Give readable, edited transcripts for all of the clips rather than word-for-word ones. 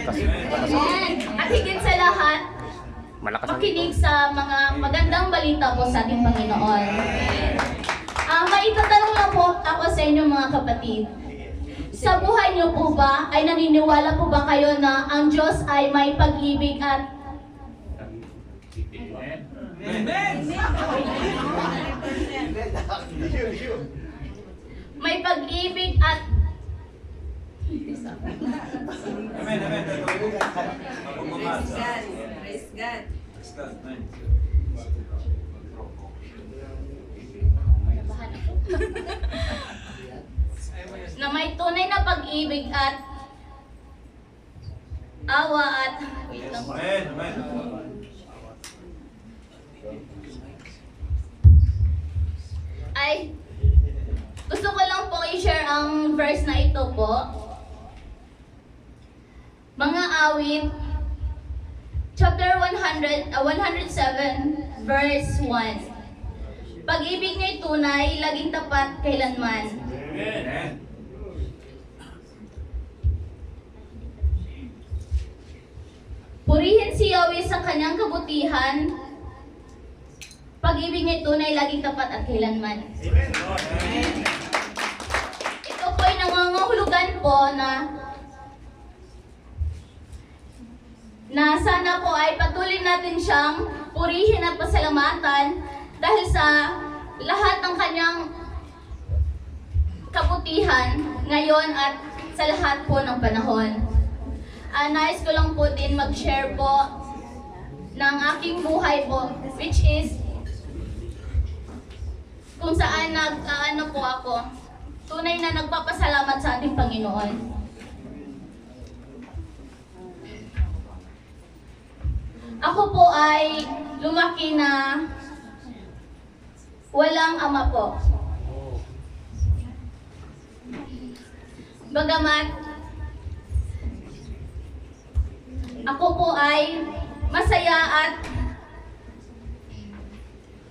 Amen. At higit sa lahat, makinig sa mga magandang balita po sa ating Panginoon. Maitatanong lang po ako sa inyo mga kapatid. Sa buhay niyo po ba, ay naniniwala po ba kayo na ang Diyos ay may pag-ibig at may pag-ibig at Praise God. na may tunay na pag-ibig at awa at wait lang po. Ay, gusto ko lang po i-share ang verse na ito po. Mga awit, chapter 107, verse 1. Pag-ibig niya'y tunay, laging tapat kailanman. Amen. Purihin si Yahweh sa kanyang kabutihan. Pag-ibig niya'y tunay, laging tapat at kailanman. Ito po ay nangangahulugan po na sana po ay patuloy natin siyang purihin at pasalamatan dahil sa lahat ng kanyang kabutihan ngayon at sa lahat po ng panahon. Nais ko lang po din mag-share po ng aking buhay po, which is kung saan po ako, tunay na nagpapasalamat sa ating Panginoon. Ako po ay lumaki na walang ama po. Bagamat ako po ay masaya at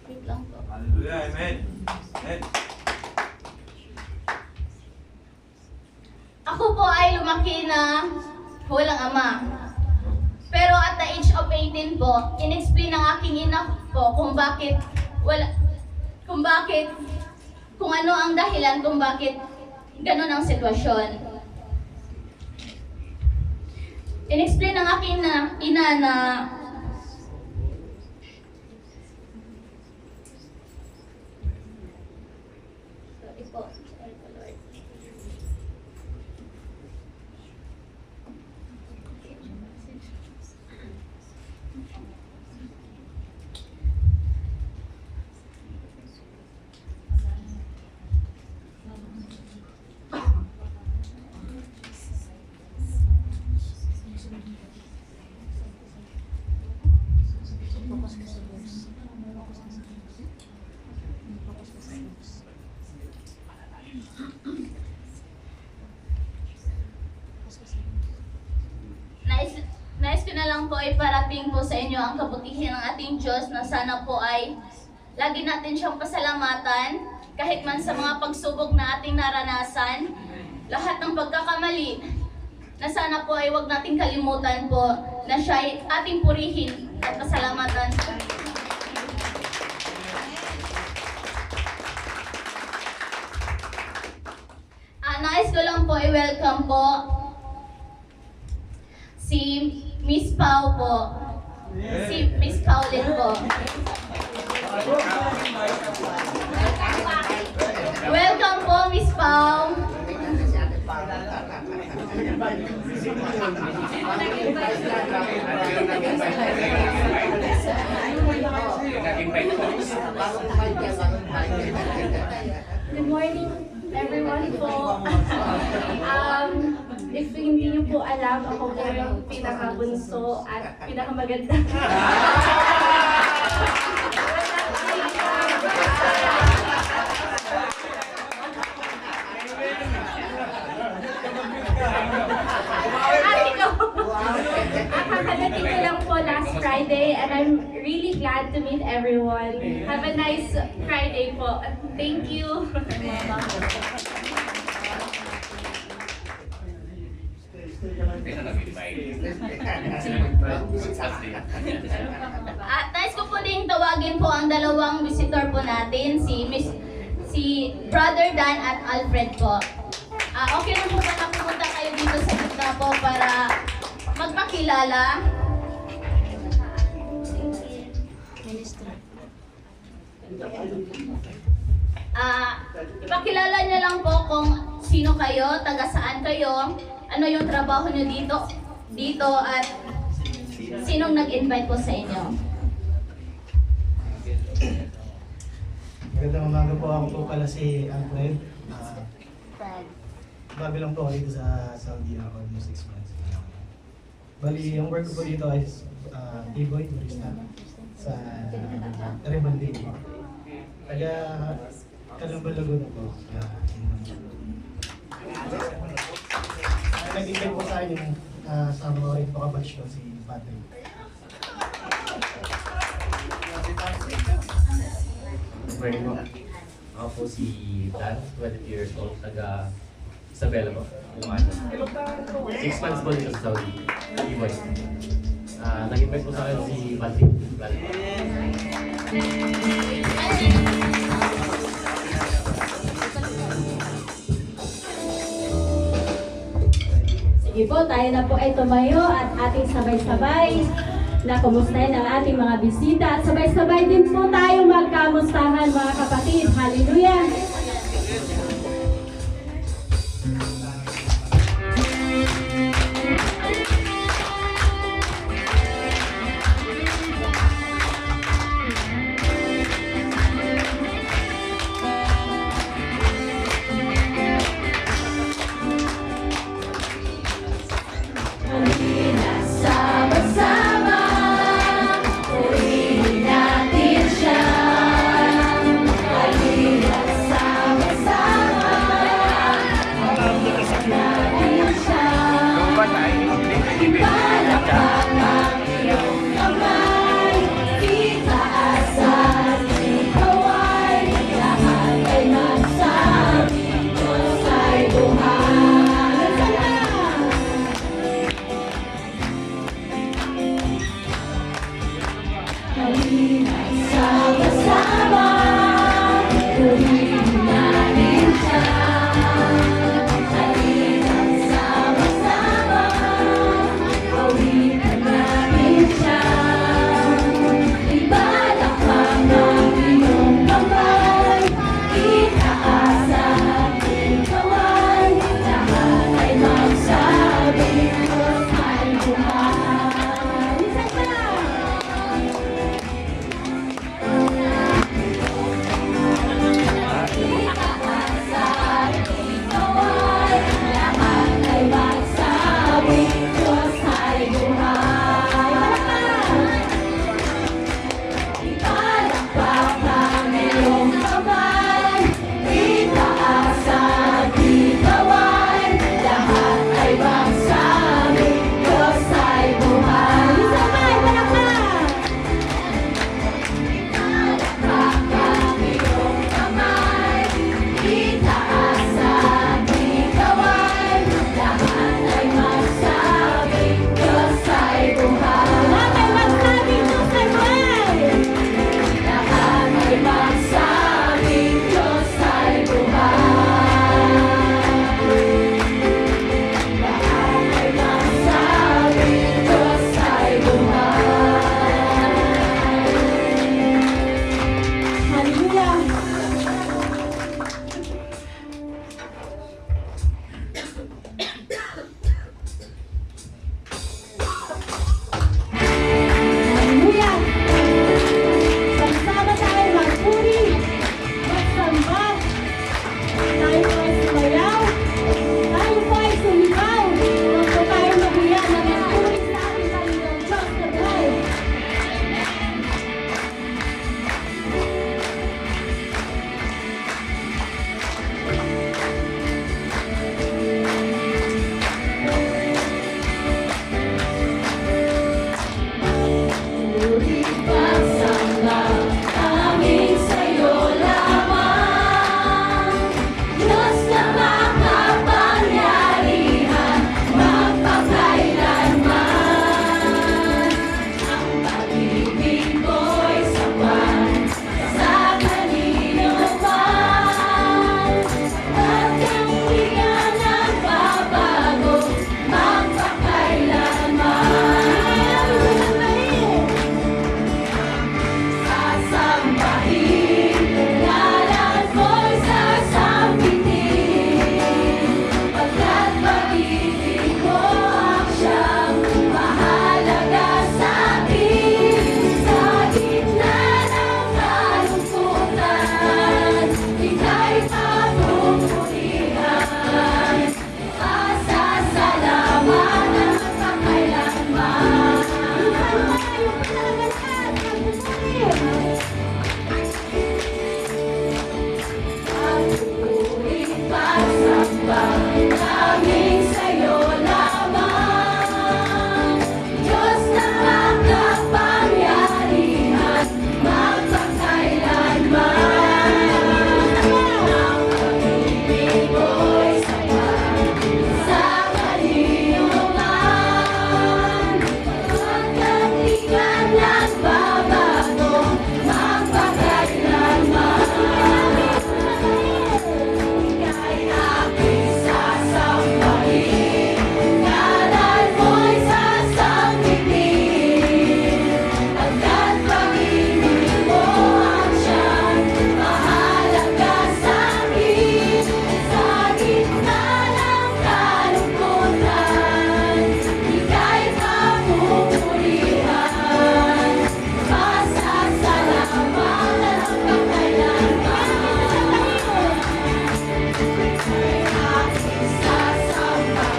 wait lang po. Hallelujah. Amen. Amen. Ako po ay lumaki na walang ama. Pero at the age of 18 po, in-explain ng aking ina po kung ano ang dahilan kung bakit ganun ang sitwasyon. In-explain ng aking ina na sorry po, Lord. Nais ko na lang po iparating po sa inyo ang kabutihan ng ating Diyos na sana po ay lagi natin siyang pasalamatan kahit man sa mga pagsubok na ating naranasan, lahat ng pagkakamali na sana po ay huwag nating kalimutan po na siya ay ating purihin at pasalamatan. Nais ko lang po i-welcome po si Miss Pau po. Si Miss Pauline po. Welcome po, Miss Pau. Good morning, everyone po. If hindi niyo po alam, ako po yung pinakabunso at pinakamaganda. Kakarating ko lang po last Friday and I'm really glad to meet everyone. Have a nice Friday po. Thank you. At nais ko po ding tawagin po ang dalawang visitor po natin, si Brother Dan at Alfred po. Okay lang po ba na pumunta kayo dito sa gitna po para magpakilala? Ipakilala niyo lang po kung sino kayo, taga saan kayo, ano yung trabaho niyo dito at sinong nag-invite po sa inyo. Magandang umaga po, ako po pala si Alfred. Bago lang po ako dito sa Saudi na almost 6 months. Bali, ang work ko po dito ay D-boy, barista sa Rebel Day. Taga Calamba, Laguna po. Nag-invite po sa akin yung sa mga rin po kabatch ko, si Patrick. Morning po. Ako po si Dan, 22 years old, taga Isabela po, Lumano. 6 months po dito sa Saudi, E-boy. Nag-invite po sa akin si Patrick. Sige po, tayo na po ay tumayo at ating sabay-sabay na kumustahin ang ating mga bisita. At sabay-sabay din po tayo magkamustahan mga kapatid. Hallelujah! Sama-sama, purihin natin siya. Halina sa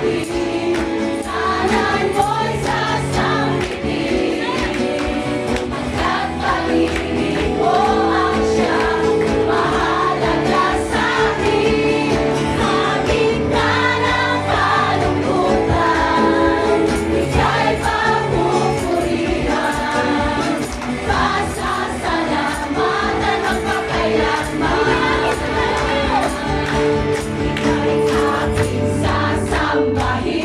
Sana'y mo'y sasambitin, at pag-ibig mo ang siyang mahalaga sa'kin. Habit ka ng kalungkutan, ika'y papupurihan, pasasalamatan magpakailanman. Ika'y aking sasambahin.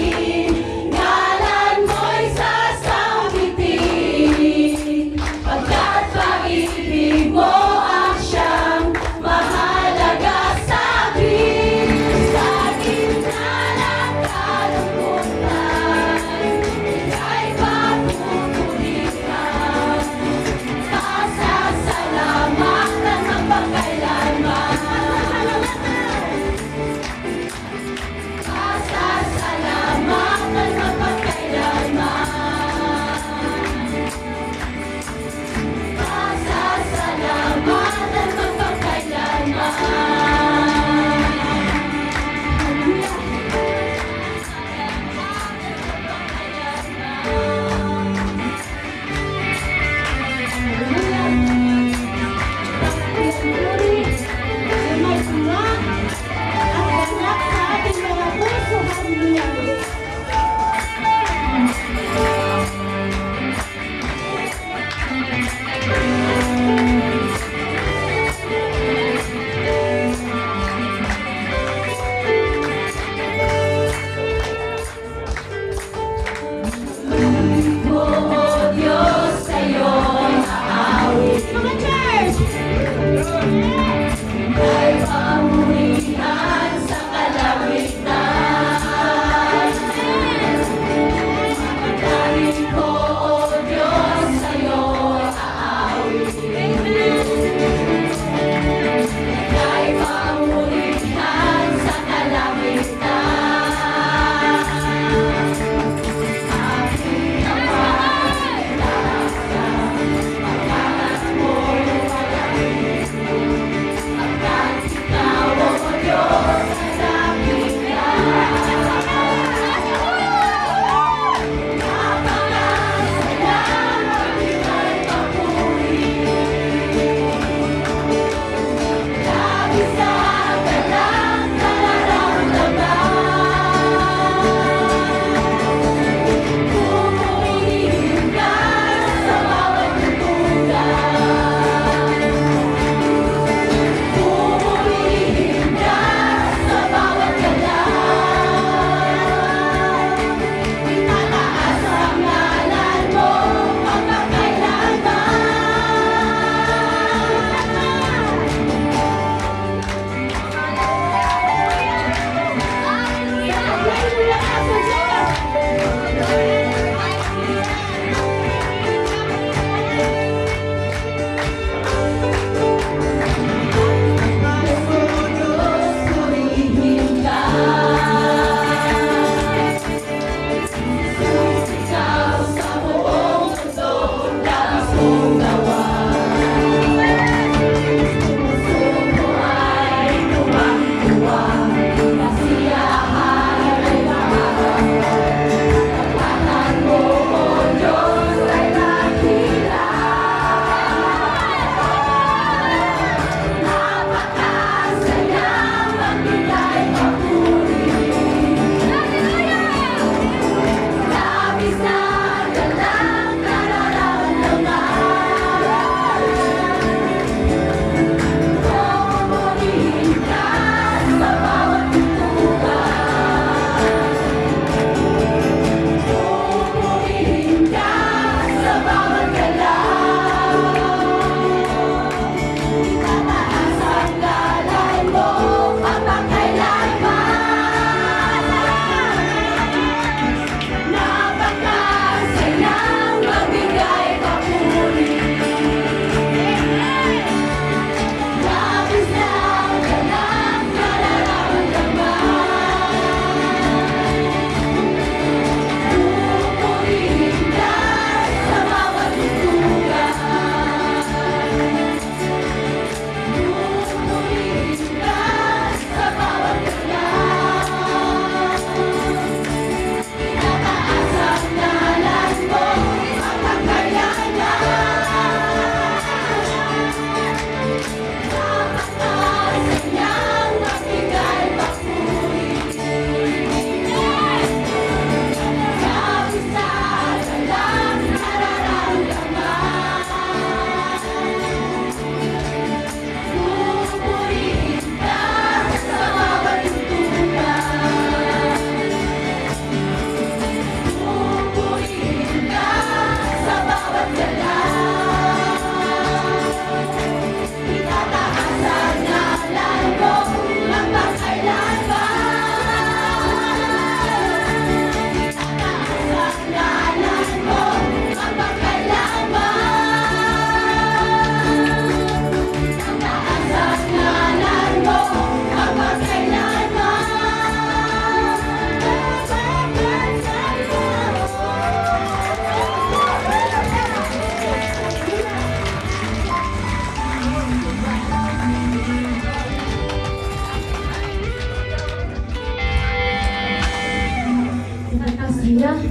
Hallelujah.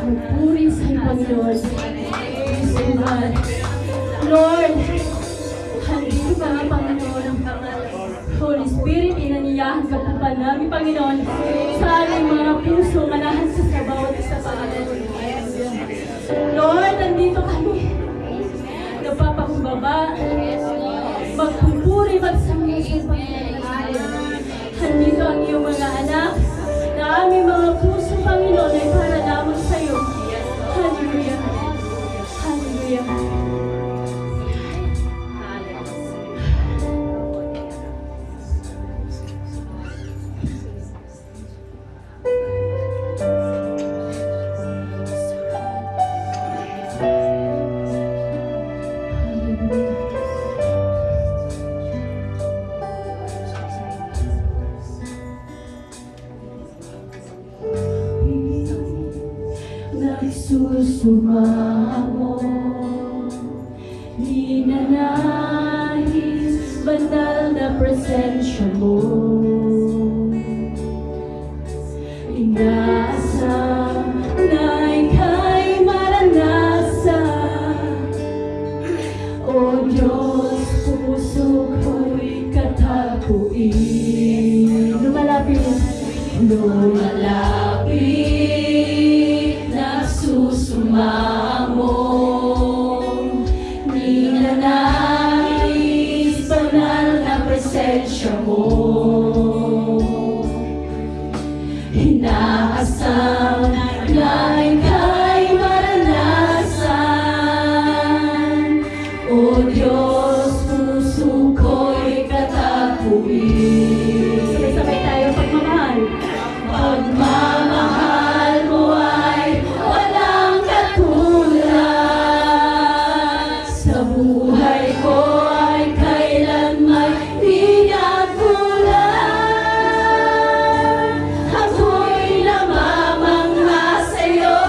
Magpuri sa iyo, Panginoon. Praise you, God. Lord, halika pa nga, Panginoon. Holy Spirit, inaniyahan ka po pa namin, Panginoon, sa aming mga puso, manahan sa bawat isa, Panginoon. Lord, nandito kami. Napapakumbaba. Magpupuri, magsamisi, Panginoon. Nandito ang iyong mga anak na aming mga puso, Panginoon, ay para lamang sa iyo. Hallelujah. Hallelujah. Nagsusumamo, ninanahis, banal na presensya mo. Inaasam na ika'y maranasan. O Diyos, puso ko'y katapuin. Lumalapit, lumalapit, nagsusumamo, ninanais, banal na presensya mo. Inaasam na ika'y maranasan. O Diyos, puso ko'y katapuin. Sabay-sabay tayo pagmamahal. Pagmamahal mo ay walang katulad. Sa buhay ko ay kailanman di nagkulang. Ako'y namamangha sa'yo.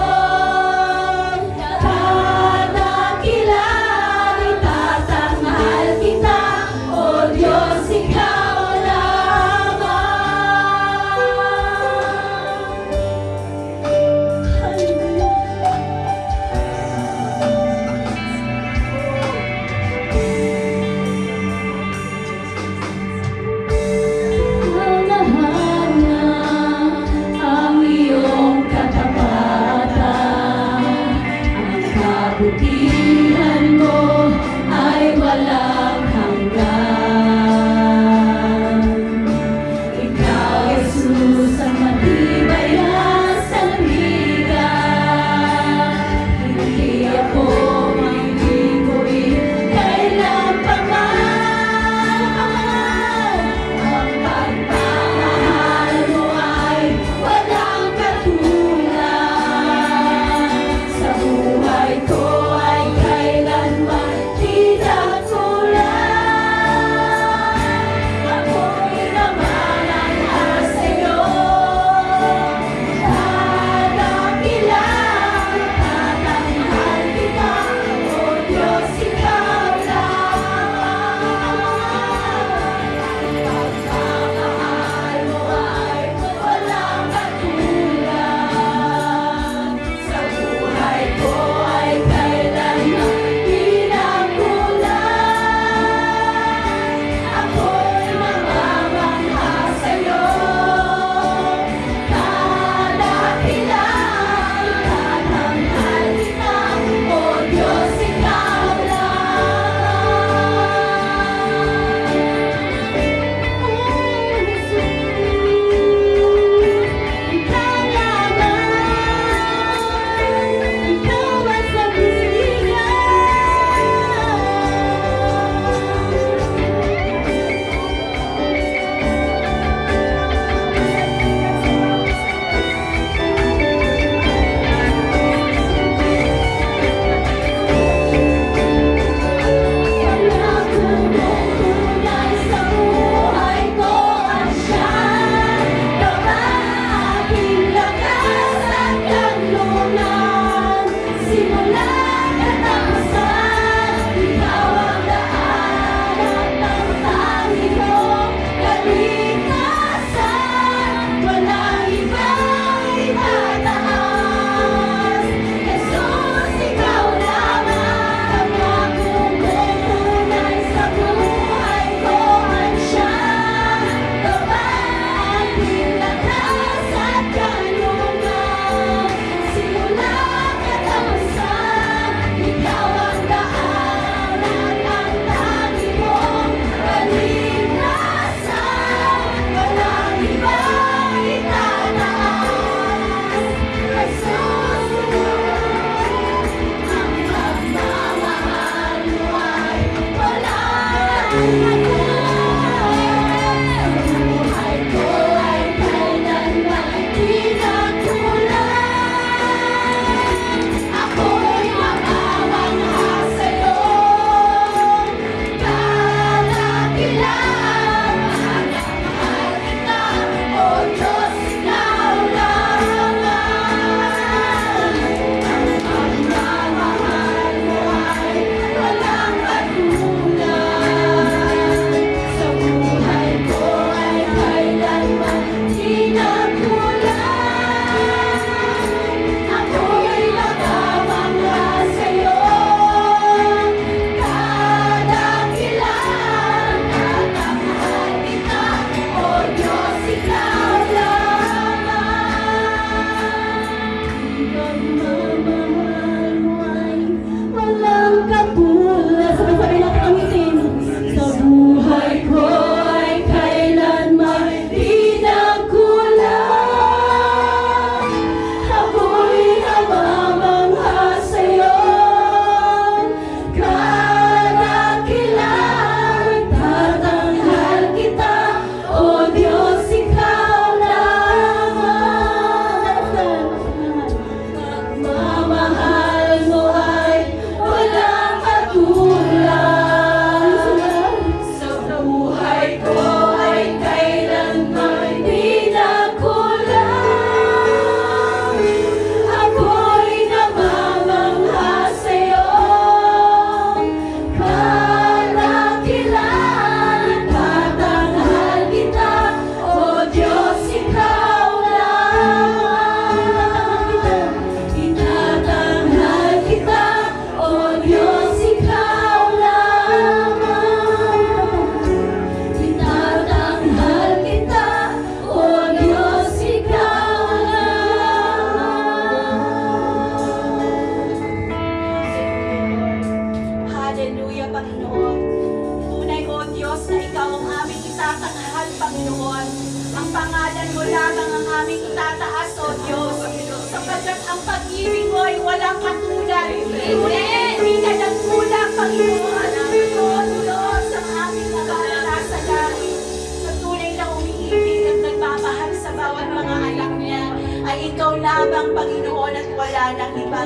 namin itataas, O Diyos, sapagkat ang pag-ibig mo ay walang katulad. Hindi ka nagkulang, Panginoon. O Diyos, ang aming nakalasa langit, sa tunay na umiibig at nagmamahal sa bawat mga anak niya, ay ikaw lamang, Panginoon, at wala nang iba.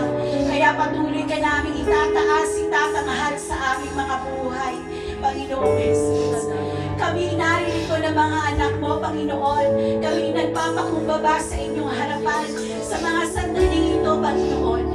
Kaya patuloy ka namin itataas, itatanghal sa aming mga buhay, Panginoong Jesus. Kami naririto ng mga anak mo, Panginoon. Kami nagpapakumbaba sa inyong harapan sa mga sandali ito, Panginoon.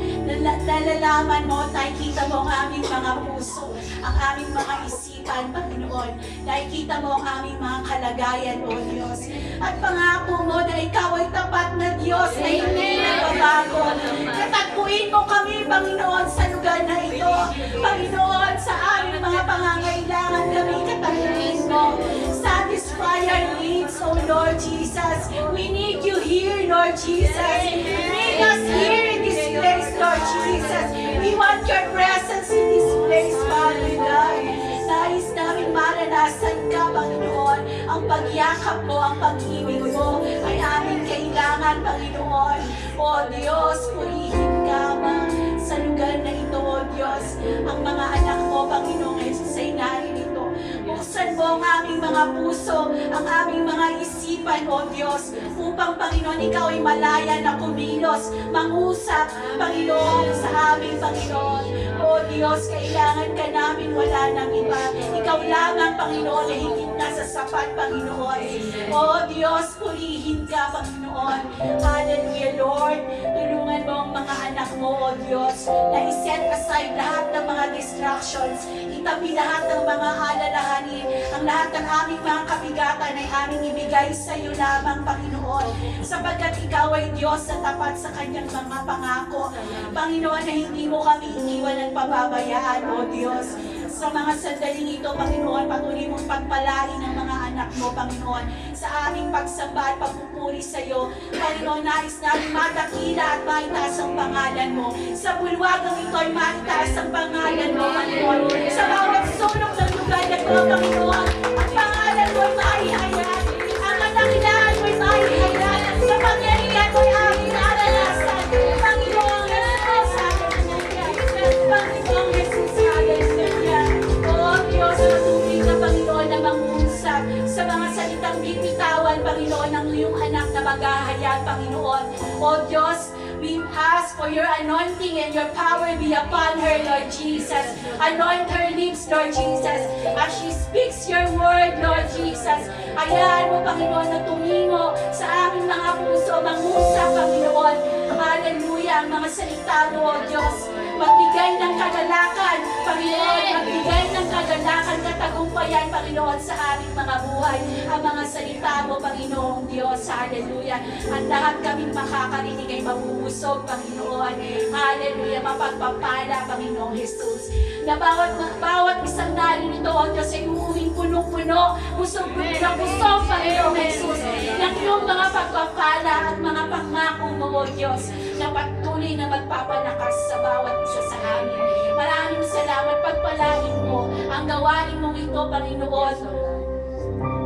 Nalalaman mo, nakikita mo ang aming mga puso, ang aming mga isipan, Panginoon. Nakikita mo ang aming mga kalagayan, O Diyos. At pangako mo na ikaw ay tapat na Diyos na hindi nagbabago. Katagpuin mo kami, Panginoon, sa lugar na ito. Panginoon, sa aming mga pangangailangan kami katagpuin mo. Satisfy our needs, O Lord Jesus. We need you here, Lord Jesus. Bring us here in this place, Lord Jesus. We want your presence in this place, Father God. Nais namin maranasan ka, Panginoon. Ang pagyakap mo, ang pag-ibig mo ay aming kailangan, Panginoon. O Diyos, purihin ka sa lugar na ito, O Diyos. Ang mga anak mo, Panginoong Jesus, ay naririto. Buksan mo ang aming mga puso, ang aming mga isipan, O Diyos, upang, Panginoon, ikaw ay malaya na kumilos, mangusap, Panginoon, sa aming Panginoon. O Diyos, kailangan ka namin, wala nang iba. Ikaw lamang, Panginoon, na higit na sa sapat, Panginoon. O Diyos, purihin ka, Panginoon. Hallelujah, Lord. Tulungan mo ang mga anak mo, O Diyos, na iset aside lahat ng mga distractions, itabi lahat ng mga alalahanin, ang lahat ng aming mga kabigatan ay aming ibigay sa iyo lamang, Panginoon, sapagkat ikaw ay Diyos na tapat sa kanyang mga pangako. Panginoon, na hindi mo kami iniwan at pababayaan, O Diyos. Sa mga sandaling ito, Panginoon, patuloy mong pagpalain ng mga anak mo, Panginoon, sa aming pagsamba at pagpupuri sa iyo. Panginoon, nais namin madakila at maitaas ang pangalan mo. Sa bulwagang ito ay maitaas ang pangalan mo, Panginoon. Sa bawat sulok ng lugar na ito, Panginoon, ang pangalan mo ay maihayag. Ang kadakilaan mo ay maihayag. Sa pangyarihan mo ay aming naranasan. Panginoon, Jesus, Panginoon, Jesus, hallelujah. O Diyos, patuloy ka, Panginoon, na mangungusap sa mga salitang bibitawan, Panginoon, ng iyong anak na maghahayag, Panginoon. O Diyos, we ask for your anointing and your power be upon her, Lord Jesus. Anoint her lips, Lord Jesus, as she speaks your word, Lord Jesus. Hayaan mo, Panginoon, na tumingo sa aming mga puso, mangusap, Panginoon. Hallelujah, ang mga salita mo, O Diyos. Magbigay ng kagalakan, Panginoon. Magbigay ng kagalakan, katagumpayan, Panginoon, sa aming mga buhay. Ang mga salita mo, Panginoong Diyos. Hallelujah. At lahat kaming makakarinig ay mabubusog, Panginoon. Hallelujah. Mapagpapala, Panginoong Jesus. Na bawat isang naririto, O Diyos, ay uuwing punong-puno, busog na busog, Panginoong Jesus. Ng iyong mga pagpapala at mga pangako mo, O Diyos, na patuloy na magpapalakas sa bawat isa sa amin. Maraming salamat, pagpalain mo ang gawain mong ito, Panginoon.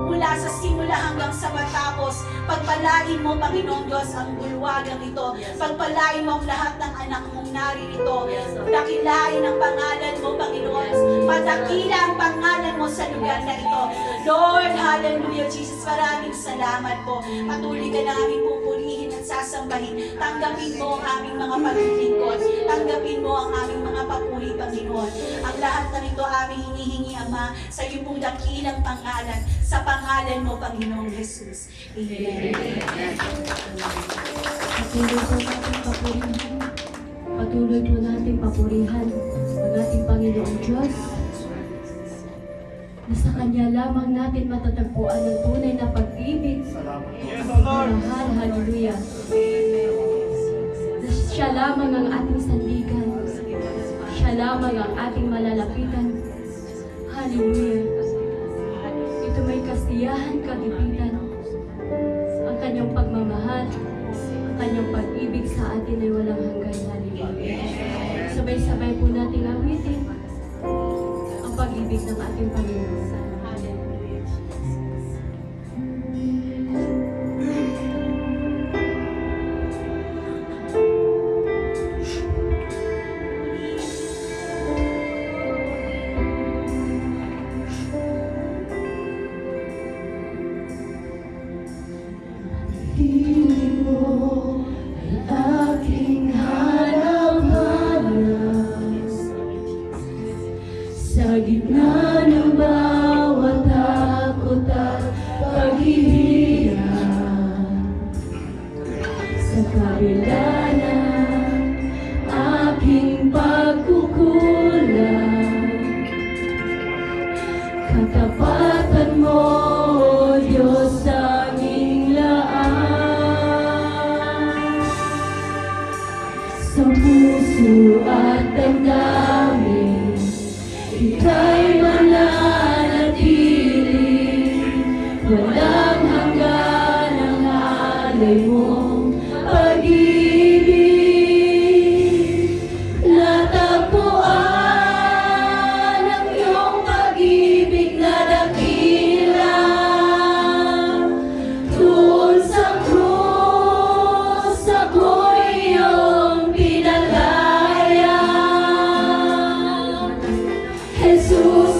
Mula sa simula hanggang sa matapos, pagpalain mo, Panginoon Diyos, ang bulwagang ito. Pagpalain mo ang lahat ng anak mong naririto. Dakilain ang pangalan mo, Panginoon. Padakila ang pangalan mo sa lugar na ito. Lord, hallelujah, Jesus, maraming salamat po. Patuloy ka namin pupurihin at sasambahin. Tanggapin mo ang aming mga paglilingkod. Tanggapin mo ang aming mga papuri, Panginoon. Ang lahat na ito aming hinihingi, Ama, sa iyong pong dakilang pangalan. Sa pangalan mo, Panginoong Jesus. Amen. Patuloy po natin papurihan. Patuloy po natin papurihan ang ating Panginoong Diyos. Na sa Kanya lamang natin matatagpuan ang tunay na pag-ibig. Mahal, hallelujah. Na siya lamang ang ating sandigan. Siya lamang ang ating malalapitan. Hallelujah. Ito may kasiyahan, kagipitan. Ang kanyang pagmamahal, ang kanyang pag-ibig sa atin ay walang hanggan. Hallelujah. Sabay-sabay po nating awitin ang pag-ibig ng ating Panginoon. Hallelujah. sa kabila ng aking pagkukulang. Katapatan mo, Diyos, sa aming laan. Sa puso at damdamin, ika'y mananatili. Walang hanggan ang alay mong pag-ibig. Natagpuan ang iyong pag-ibig na dakila. Doon sa krus, ako'y iyong pinalaya. Jesus,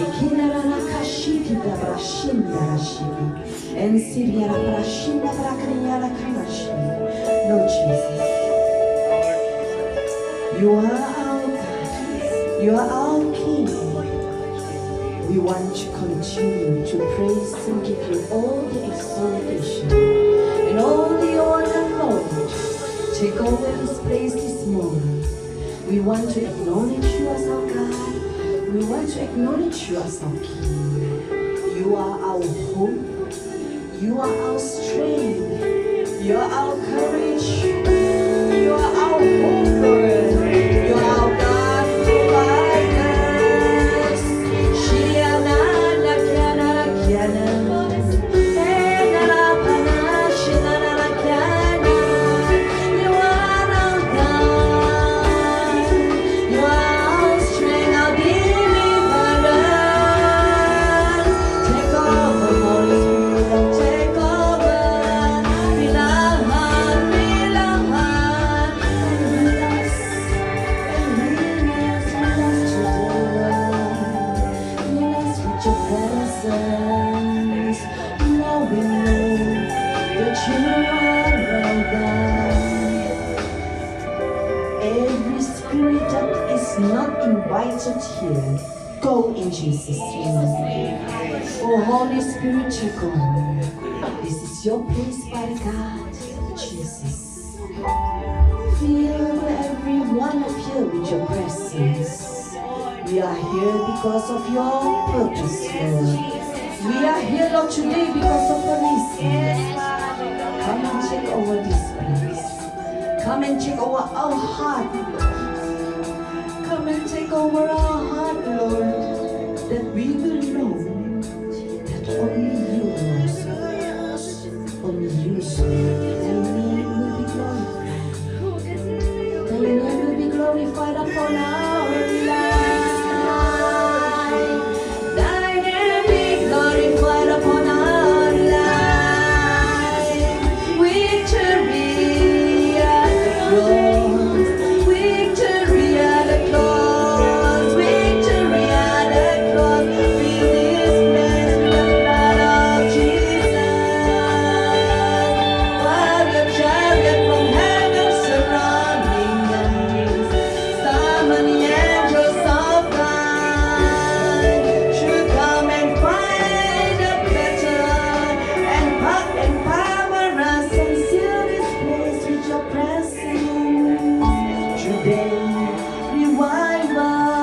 Ikinarakashi Brashindarashiri and Siriara Brashinda Brakriara Kamashi. Lord Jesus, you are our God, you are our King. We want to continue to praise and give you all the exaltation and all the honor, Lord. Take over this place this morning. We want to acknowledge you as our God. We want to acknowledge you as our King. You are our hope. You are our strength. You are our courage. You are our hope, Lord. You are our God who provides us. Shiana, Nakiana, Nakiana. You are our God. You are our strength, our deliverance. Take over, Holy Spirit, take over. Fill our heart, fill our heart. And heal us today. Fill us with your presence. Now we know that you are our God. Every spirit that is not invited here, go in Jesus' name. Oh, Holy Spirit, take over. This is your place, by God, Jesus. Fill every one of you with your presence. We are here because of your purpose, Lord. We are here, Lord, today because of the reason. Come and take over this place. Come and take over our heart, Lord. Come and take over our heart, Lord, that we will know that only you, Lord, only you, Lord, your name will be glorified. Your name will be glorified upon our life. Thy name be glorified upon our life. Victory at the cross. Victory at the cross. Victory at the cross. Fill this place with the blood of Jesus. While your chariot from heaven surrounding us, summon the angels of God to come and find a battle and empower us and seal this place with your presence. Today, revival,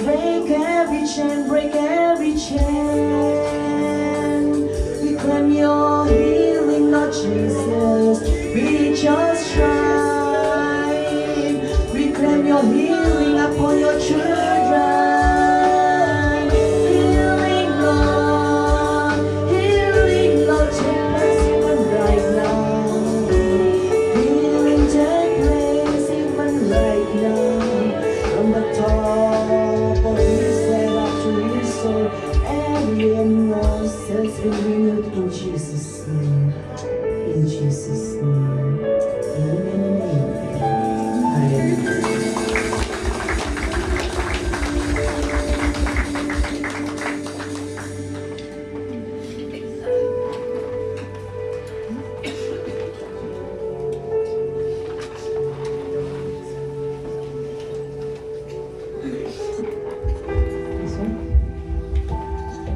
break every chain, break every chain. We claim your healing, Lord Jesus, with your stripe. We claim your healing upon your children. Healing, Lord, take place even right now. Healing take place even right now. From the top of his head up to his soul, every emotion has been